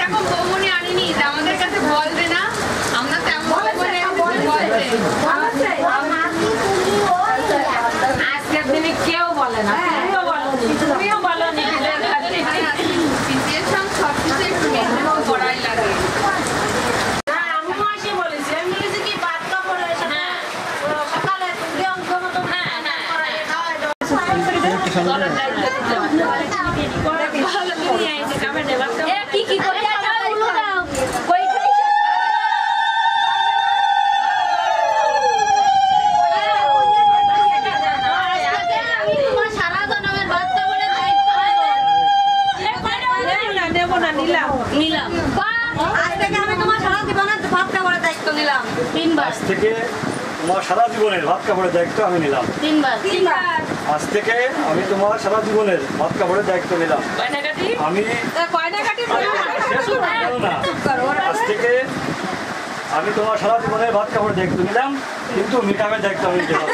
এরকম বৌমনি আনিনি আমাদের কাছে বলবে না আমরা তেমন বলবে আজকের দিনে কেউ বলে না তুমিও বলো নি সবকিছু একটু মেহনত করাই লাগে আজ থেকে তোমার সারা জীবনের ভাত কাপড়ের দায়িত্ব আমি নিলাম। আজ থেকে আমি তোমার সারা জীবনের ভাত কাপড়ের দায়িত্ব নিলাম। আমি আজ থেকে আমি তোমার সারা জীবনের ভাত কাপড়ের দায়িত্ব নিলাম, কিন্তু মেকআপের দায়িত্ব আমি নিতে পারবো।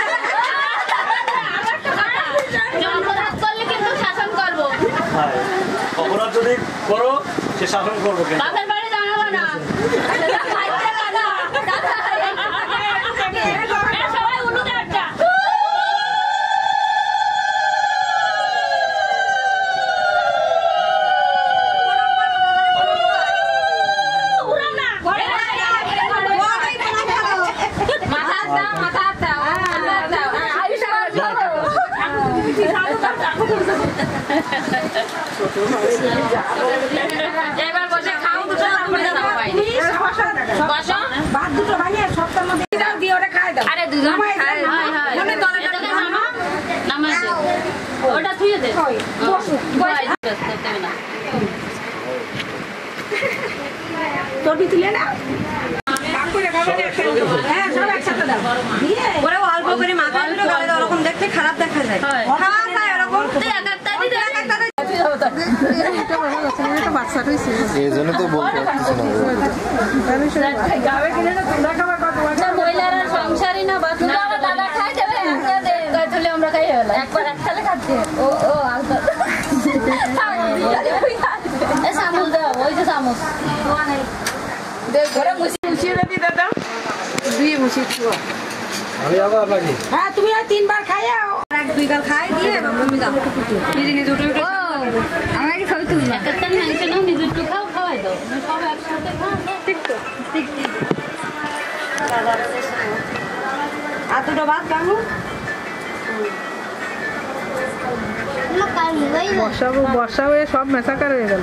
অপরাধ যদি করো সে শাসন করবো। এবার বসে খাও দুটো ভাত দুটো ভাঙিয়ে সপ্তাহের মধ্যে দাও দিয়ে ওটা খাই দাও। আরে দুজন খায় মনে তলে নামাই দে ওটা থুইয়ে দে বসু কই করতে না তোটি তুলে না হ্যাঁ সব একসাথে দাও দিয়ে ওরা অল্প করে মাথা দুটো গালে দাও, ওরকম দেখতে খারাপ দেখা যায়। খাওয়া খায় ওরকম মহিলারা সংসারই না দাদা খাই যাবে আমরা খাই একবার একসাথে খাচ্ছি ও ও চামচ দেওয়া ওই যে চামচ মুছিয়ে দেবি দাদা দুই মুছিয়ে হ্যাঁ তুমি আর 3 বার খাইয়া এক 2 গাল খাই দিয়ে তুমি যাও নিজে নিজে উঠে উঠে আমার কি খাবে তুমি একটা মাংস নাও নিজে একটু খাও খাওয়াই দাও সব একসাথে খাও ঠিক তো ঠিক ঠিক আর দুটো ভাত খাবো বর্ষা হয়ে সব মেসাকার হয়ে গেল।